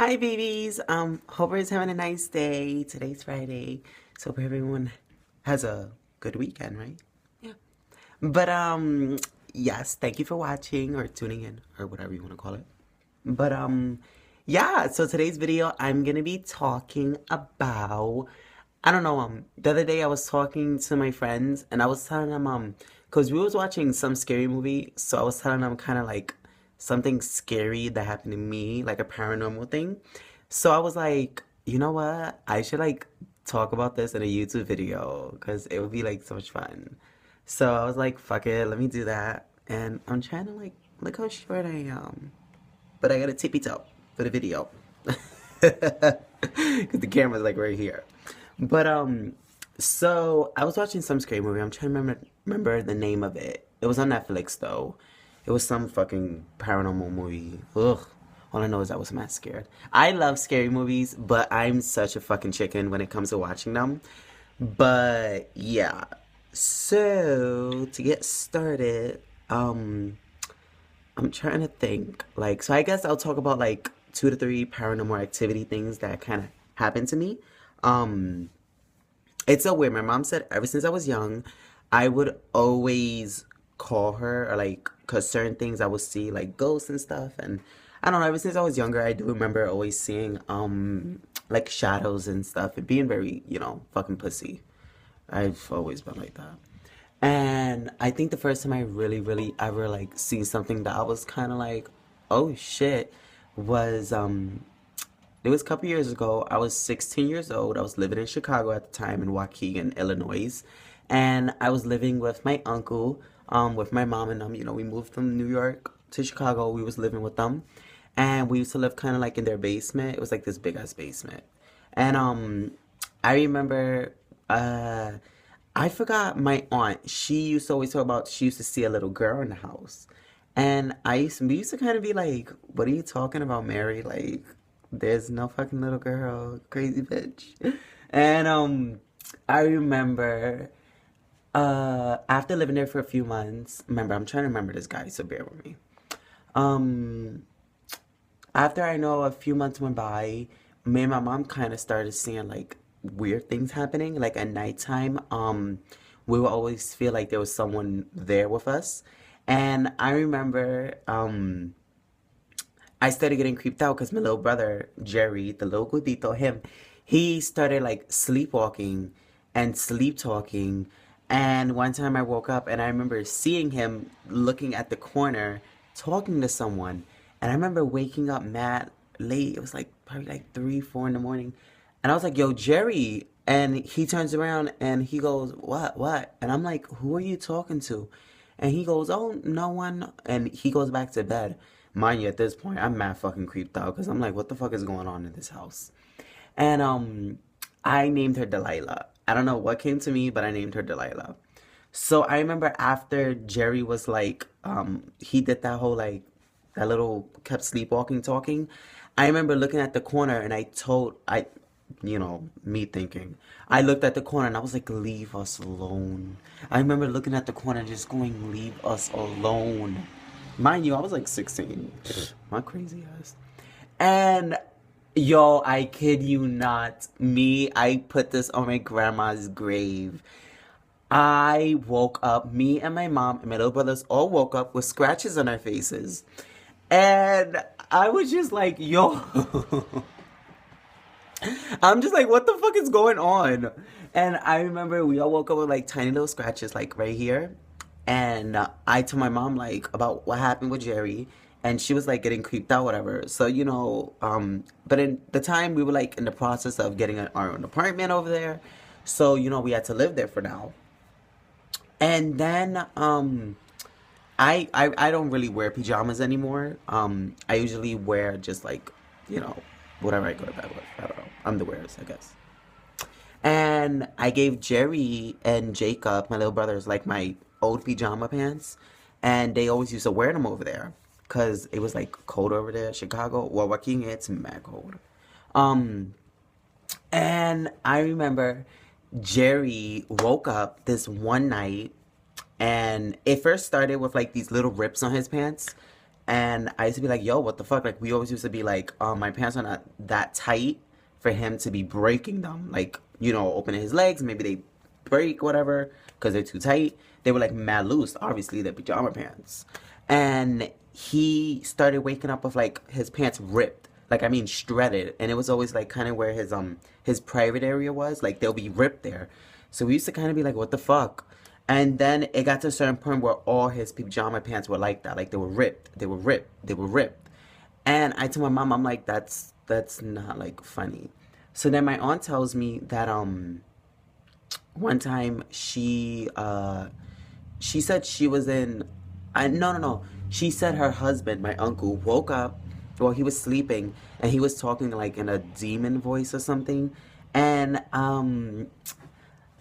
Hi babies. Hope everyone's having a nice day. Today's Friday. So hope everyone has a good weekend, right? Yeah. But yes, thank you for watching or tuning in or whatever you want to call it. But yeah, so today's video I'm gonna be talking about I don't know, the other day I was talking to my friends and I was telling them because we was watching some scary movie, so I was telling them kind of like something scary that happened to me, like a paranormal thing. So I was like, you know what? I should like talk about this in a YouTube video because it would be like so much fun. So I was like, fuck it, let me do that. And I'm trying to like look how short I am. But I got a tippy toe for the video. Because the camera's like right here. But so I was watching some scary movie. I'm trying to remember the name of it. It was on Netflix though. It was some fucking paranormal movie. Ugh. All I know is I was mad scared. I love scary movies, but I'm such a fucking chicken when it comes to watching them. But yeah. So to get started, I'm trying to think. Like, so I guess I'll talk about like two to three paranormal activity things that kind of happened to me. Um, it's so weird. My mom said ever since I was young, I would always call her or like, cause certain things I would see like ghosts and stuff. And I don't know, ever since I was younger, I do remember always seeing, like shadows and stuff and being very, fucking pussy. I've always been like that. And I think the first time I really, really ever like seen something that I was kind of like, oh shit, was it was a couple years ago. I was 16 years old. I was living in Chicago at the time in Waukegan, Illinois, and I was living with my uncle, with my mom and them. We moved from New York to Chicago. We was living with them, and we used to live kind of like in their basement. It was like this big ass basement, and I remember I forgot my aunt. She used to always talk about she used to see a little girl in the house. And we used to kind of be like, what are you talking about, Mary? Like, there's no fucking little girl, crazy bitch. And I remember after living there for a few months, remember I'm trying to remember this guy, so bear with me. Um After I know a few months went by, me and my mom kind of started seeing like weird things happening. Like at nighttime, we would always feel like there was someone there with us. And I remember, I started getting creeped out because my little brother, Jerry, the little gordito, he started like sleepwalking and sleep talking. And one time I woke up and I remember seeing him looking at the corner talking to someone. And I remember waking up mad late. It was like probably like 3, 4 in the morning. And I was like, yo, Jerry. And he turns around and he goes, what? And I'm like, who are you talking to? And he goes, oh, no one. And he goes back to bed. Mind you, at this point, I'm mad fucking creeped out because I'm like, what the fuck is going on in this house? And I named her Delilah. I don't know what came to me, but I named her Delilah. So I remember after Jerry was like, he did that whole like, that little kept sleepwalking talking. I remember looking at the corner and me thinking, I looked at the corner and I was like, leave us alone. I remember looking at the corner and just going, leave us alone. Mind you, I was like 16. My crazy ass. And yo, I kid you not, I put this on my grandma's grave. I woke up, me and my mom and my little brothers all woke up with scratches on our faces. And I was just like, yo, I'm just like, what the fuck is going on? And I remember we all woke up with like tiny little scratches, like right here. And I told my mom like about what happened with Jerry, and she was like getting creeped out, whatever. So but in the time we were like in the process of getting our own apartment over there, so we had to live there for now. And then I don't really wear pajamas anymore. I usually wear just like, you know, whatever I go to bed with. I don't know. Underwears, I guess. And I gave Jerry and Jacob, my little brothers, like my old pajama pants. And they always used to wear them over there. Because it was like cold over there, Chicago. Well, Joaquin, it's mad cold. Um, and I remember Jerry woke up this one night and it first started with like these little rips on his pants. And I used to be like, yo, what the fuck? Like, we always used to be like, my pants are not that tight for him to be breaking them. Like, opening his legs, maybe they break, whatever, because they're too tight. They were like mad loose, obviously, the pajama pants. And he started waking up with like his pants ripped. Like, I mean, shredded. And it was always like kind of where his private area was. Like, they'll be ripped there. So we used to kind of be like, what the fuck? And then it got to a certain point where all his pajama pants were like that. Like they were ripped. They were ripped. They were ripped. And I told my mom, I'm like, that's not like funny. So then my aunt tells me that one time she said she was in I no no no. She said her husband, my uncle, woke up while he was sleeping and he was talking like in a demon voice or something. And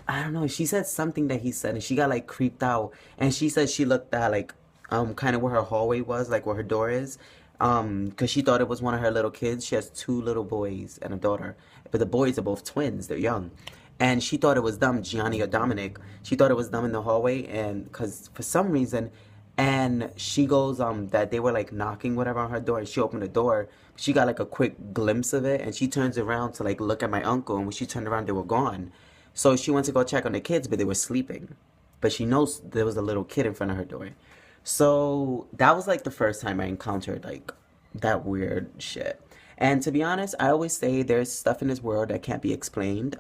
I don't know. She said something that he said, and she got like creeped out. And she said she looked at like kind of where her hallway was, like where her door is, because she thought it was one of her little kids. She has two little boys and a daughter, but the boys are both twins. They're young, and she thought it was them, Gianni or Dominic. She thought it was them in the hallway, and because for some reason, and she goes that they were like knocking whatever on her door, and she opened the door. She got like a quick glimpse of it, and she turns around to like look at my uncle, and when she turned around, they were gone. So she went to go check on the kids, but they were sleeping. But she knows there was a little kid in front of her door. So that was like the first time I encountered like that weird shit. And to be honest, I always say there's stuff in this world that can't be explained.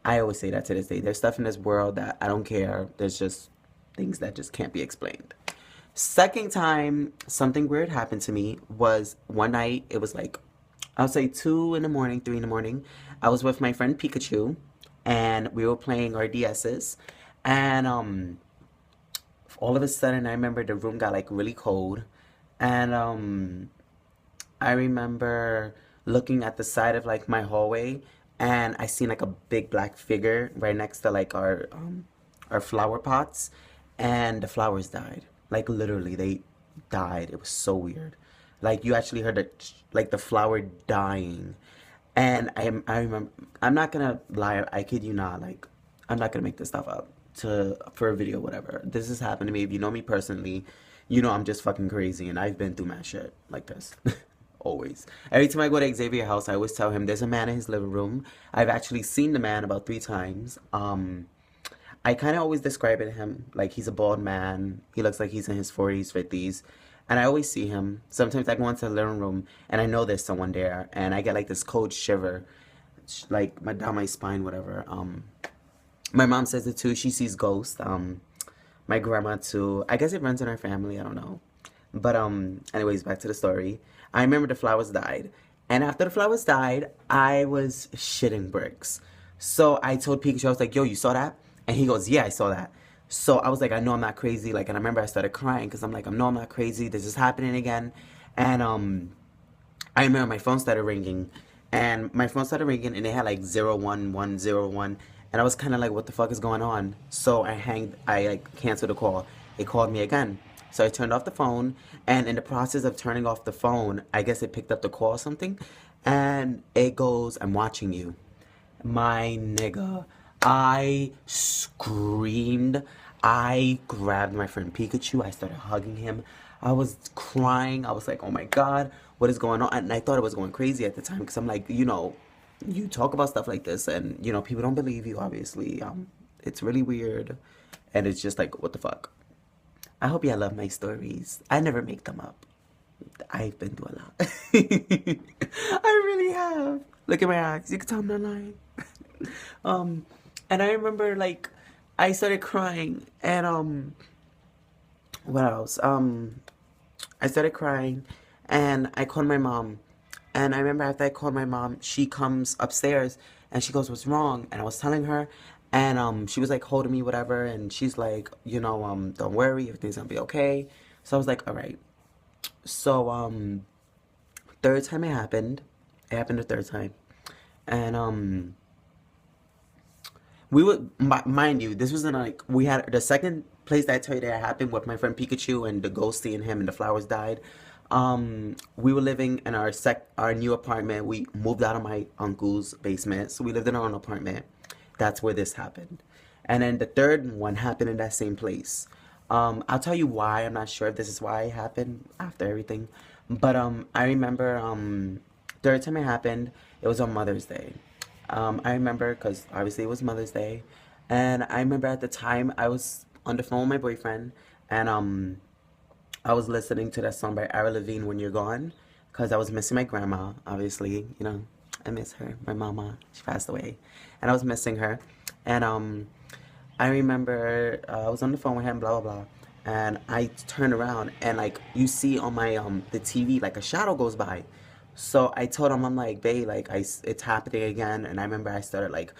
I always say that to this day. There's stuff in this world that I don't care. There's just things that just can't be explained. Second time something weird happened to me was one night. It was like, I'll say 2 in the morning, 3 in the morning. I was with my friend Pikachu, and we were playing our DSs. And all of a sudden, I remember the room got like really cold. And I remember looking at the side of like my hallway, and I seen like a big black figure right next to like our flower pots, and the flowers died. Like literally, they died. It was so weird. Like you actually heard like the flower dying, and I remember. I'm not gonna lie. I kid you not. Like I'm not gonna make this stuff up for a video, whatever. This has happened to me. If you know me personally, you know I'm just fucking crazy, and I've been through mad shit like this. Always. Every time I go to Xavier's house, I always tell him there's a man in his living room. I've actually seen the man about 3 times. I kind of always describe it to him like he's a bald man. He looks like he's in his 40s, 50s. And I always see him. Sometimes I go into the living room and I know there's someone there. And I get like this cold shiver, like down my spine, whatever. My mom says it too. She sees ghosts. My grandma too. I guess it runs in our family. I don't know. But anyways, back to the story. I remember the flowers died. And after the flowers died, I was shitting bricks. So I told Pikachu, I was like, yo, you saw that? And he goes, yeah, I saw that. So I was like, I know I'm not crazy. Like, and I remember I started crying because I'm like, I know I'm not crazy. This is happening again. And I remember my phone started ringing. And my phone started ringing and it had like 01101. And I was kind of like, what the fuck is going on? So I like canceled the call. It called me again. So I turned off the phone, and in the process of turning off the phone, I guess it picked up the call or something, and it goes, I'm watching you. My nigga, I screamed. I grabbed my friend Pikachu. I started hugging him. I was crying. I was like, oh my God, what is going on? And I thought it was going crazy at the time because I'm like, you talk about stuff like this and, people don't believe you, obviously. It's really weird. And it's just like, what the fuck? I hope y'all love my stories. I never make them up. I've been through a lot. I really have. Look at my eyes. You can tell I'm not lying. And I remember like I started crying and what else? I started crying and I called my mom. And I remember after I called my mom, she comes upstairs and she goes, what's wrong? And I was telling her. And she was like holding me, whatever, and she's like, don't worry, everything's gonna be okay. So I was like, all right. So third time it happened the third time, and we would mind you, this wasn't like we had the second place that I tell you that happened with my friend Pikachu and the ghost seeing him and the flowers died. We were living in our new apartment. We moved out of my uncle's basement, so we lived in our own apartment. That's where this happened. And then the third one happened in that same place. I'll tell you why. I'm not sure if this is why it happened after everything, but I remember third time it happened, it was on Mother's Day. I remember because obviously it was Mother's Day, and I remember at the time I was on the phone with my boyfriend, and I was listening to that song by Ara Levine, "When You're Gone," because I was missing my grandma. Obviously, I miss her. My mama, she passed away, and I was missing her, and I remember I was on the phone with him, blah blah blah, and I turned around and like you see on my the TV like a shadow goes by. So I told him, I'm like, babe, like it's happening again. And I remember I started like,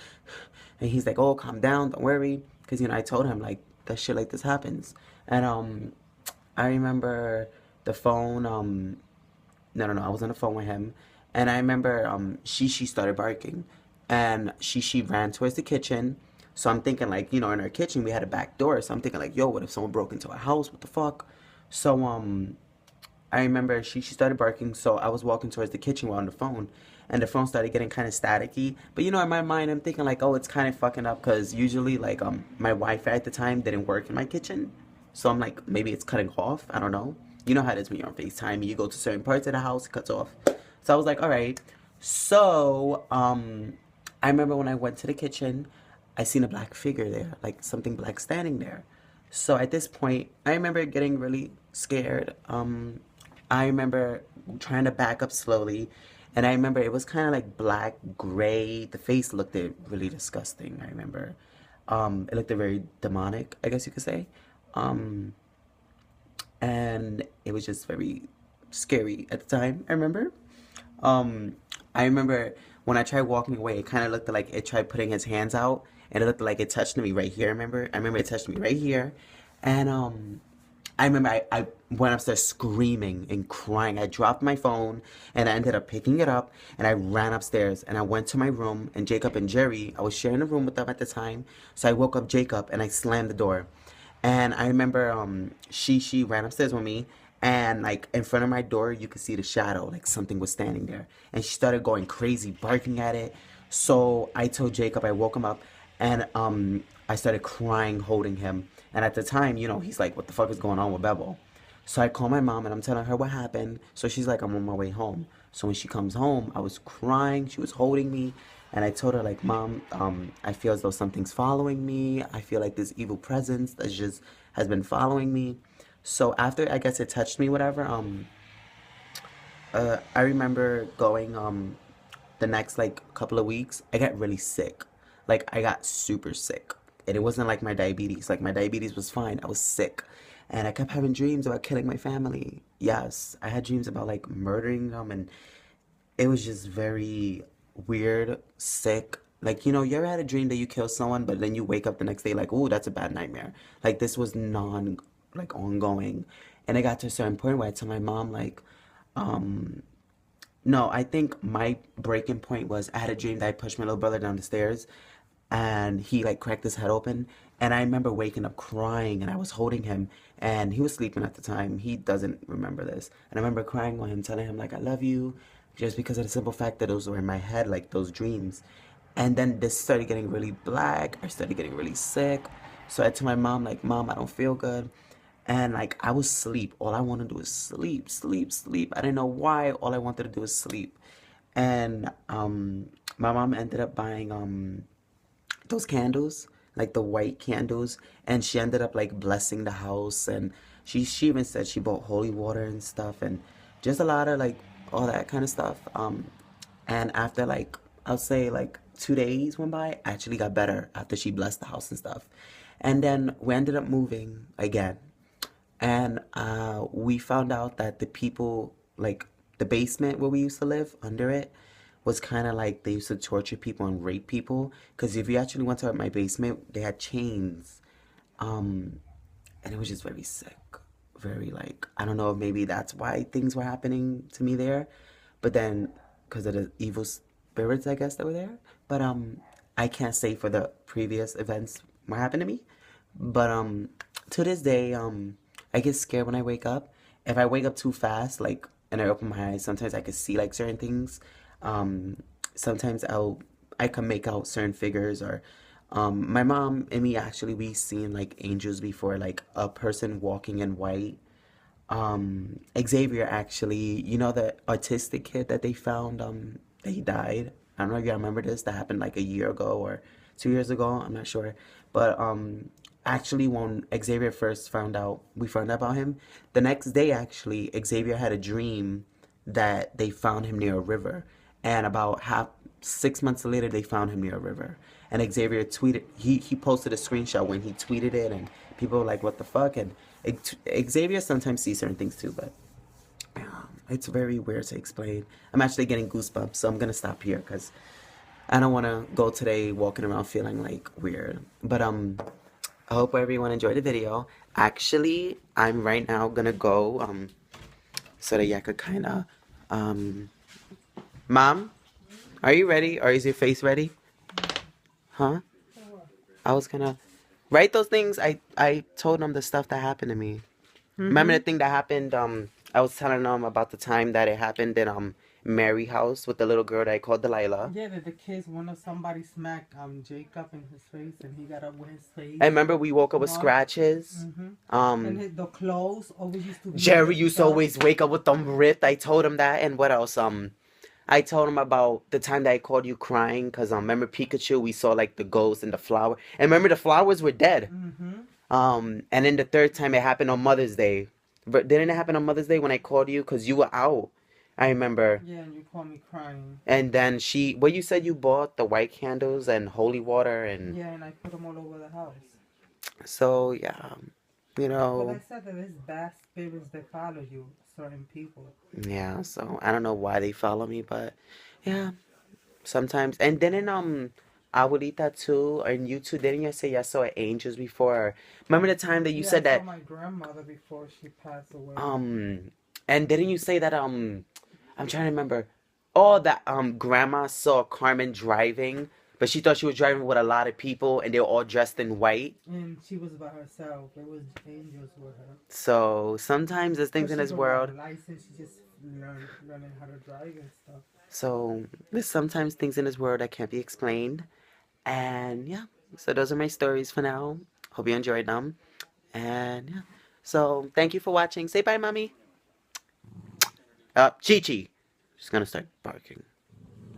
and he's like, oh, calm down, don't worry, because I told him like that shit like this happens. And I remember the phone. No, no, no. I was on the phone with him, and I remember she started barking, and she ran towards the kitchen. So I'm thinking like in our kitchen we had a back door. So I'm thinking like, yo, what if someone broke into our house? What the fuck? So I remember she started barking. So I was walking towards the kitchen while on the phone, and the phone started getting kind of staticky. But in my mind I'm thinking like, oh, it's kind of fucking up because usually like my Wi-Fi at the time didn't work in my kitchen. So I'm like, maybe it's cutting off. I don't know. You know how it is when you're on FaceTime. You go to certain parts of the house, it cuts off. So I was like, all right. So I remember when I went to the kitchen, I seen a black figure there, like something black standing there. So at this point, I remember getting really scared. I remember trying to back up slowly, and I remember it was kind of like black, gray. The face looked really disgusting. I remember, it looked very demonic, I guess you could say. Um, and it was just very scary at the time. I remember. Um, I remember when I tried walking away, it kind of looked like it tried putting its hands out, and it looked like it touched me right here. I remember it touched me right here, and I remember I went upstairs screaming and crying. I dropped my phone, and I ended up picking it up, and I ran upstairs, and I went to my room, and Jacob and Jerry, I was sharing a room with them at the time, so I woke up Jacob, and I slammed the door. And I remember she ran upstairs with me, and like in front of my door you could see the shadow, like something was standing there. And she started going crazy, barking at it. So I told Jacob, I woke him up, and I started crying, holding him. And at the time, he's like, what the fuck is going on with Bevel? So I call my mom and I'm telling her what happened. So she's like, I'm on my way home. So when she comes home, I was crying. She was holding me. And I told her, like, Mom, I feel as though something's following me. I feel like this evil presence that just has been following me. So after I guess it touched me, whatever, I remember going the next like couple of weeks, I got really sick. Like I got super sick. And it wasn't like my diabetes. Like my diabetes was fine. I was sick. And I kept having dreams about killing my family. Yes, I had dreams about like murdering them, and it was just very weird, sick. Like, you ever had a dream that you kill someone, but then you wake up the next day like, ooh, that's a bad nightmare. Like this was like ongoing. And it got to a certain point where I told my mom like, um, no, I think my breaking point was I had a dream that I pushed my little brother down the stairs, and he like cracked his head open, and I remember waking up crying, and I was holding him, and he was sleeping at the time. He doesn't remember this. And I remember crying with him, telling him like I love you, just because of the simple fact that those were in my head, like those dreams. And then this started getting really black. I started getting really sick. So I told my mom like, Mom, I don't feel good. And like I was sleep. All I wanted to do was sleep, sleep, sleep. I didn't know why. All I wanted to do was sleep. And my mom ended up buying those candles, like the white candles, and she ended up like blessing the house, and she even said she bought holy water and stuff, and just a lot of like all that kind of stuff. And after like I'll say like 2 days went by, I actually got better after she blessed the house and stuff. And then we ended up moving again, and we found out that the people, like the basement where we used to live under it, was kind of like they used to torture people and rape people. Because if you actually went to my basement, they had chains. Um, and it was just very sick. Very like, I don't know if maybe that's why things were happening to me there. But then, because of the evil spirits, I guess, that were there. But I can't say for the previous events what happened to me. But to this day, I get scared when I wake up. If I wake up too fast, like, and I open my eyes, sometimes I could see like certain things. Um, Sometimes I can make out certain figures, or My mom and me actually we seen like angels before, like a person walking in white. Xavier actually, you know the autistic kid that they found that he died. I don't know if you remember this. That happened like a year ago or 2 years ago. I'm not sure. But actually when Xavier first found out, we found out about him. The next day actually, Xavier had a dream that they found him near a river, and about half 6 months later they found him near a river. And Xavier tweeted, he posted a screenshot when he tweeted it, and people were like, "What the fuck?" And Xavier sometimes sees certain things too, but it's very weird to explain. I'm actually getting goosebumps, so I'm gonna stop here because I don't want to go today walking around feeling like weird. But I hope everyone enjoyed the video. Actually, I'm right now gonna go so that y'all could kind of Mom, are you ready? Or is your face ready? Huh? I was gonna write those things. I told them the stuff that happened to me. Remember the thing that happened? I was telling them about the time that it happened in Mary house with the little girl that I called Delilah. Yeah, that the kids wanted somebody smack Jacob in his face, and he got up with his face. I remember we woke up with scratches. And the clothes always used to be. Jerry used to always wake up with them ripped. I told him that, and what else? I told him about the time that I called you crying because remember Pikachu? We saw like the ghost and the flower, and remember the flowers were dead. And then the third time it happened on Mother's Day. But didn't it happen on Mother's Day when I called you because you were out? I remember. Yeah, and you called me crying. And then you said you bought the white candles and holy water and. Yeah, and I put them all over the house. So yeah, you know. But I said that it's bad spirits that follow you, certain people. Yeah, so I don't know why they follow me, but yeah, sometimes. And didn't Abuelita too, and you too, didn't you say you saw angels before? Remember the time that you said I that saw my grandmother before she passed away. and didn't you say that I'm trying to remember. Oh, that grandma saw Carmen driving, but she thought she was driving with a lot of people and they were all dressed in white. And she was by herself. There was angels with her. So sometimes there's things in this world. License, she just learning how to drive and stuff. So there's sometimes things in this world that can't be explained. And yeah, so those are my stories for now. Hope you enjoyed them. And yeah, so thank you for watching. Say bye, mommy. Chi-Chi. She's gonna start barking.